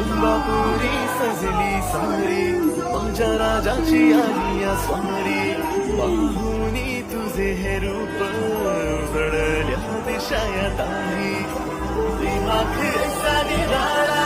अंबापुरी सजली सारी माझ्या राजाची आली या स्वारी पाहुनी तुझे हे रूप उजळल्या दिशा या दारी प्रेमात असा निराळा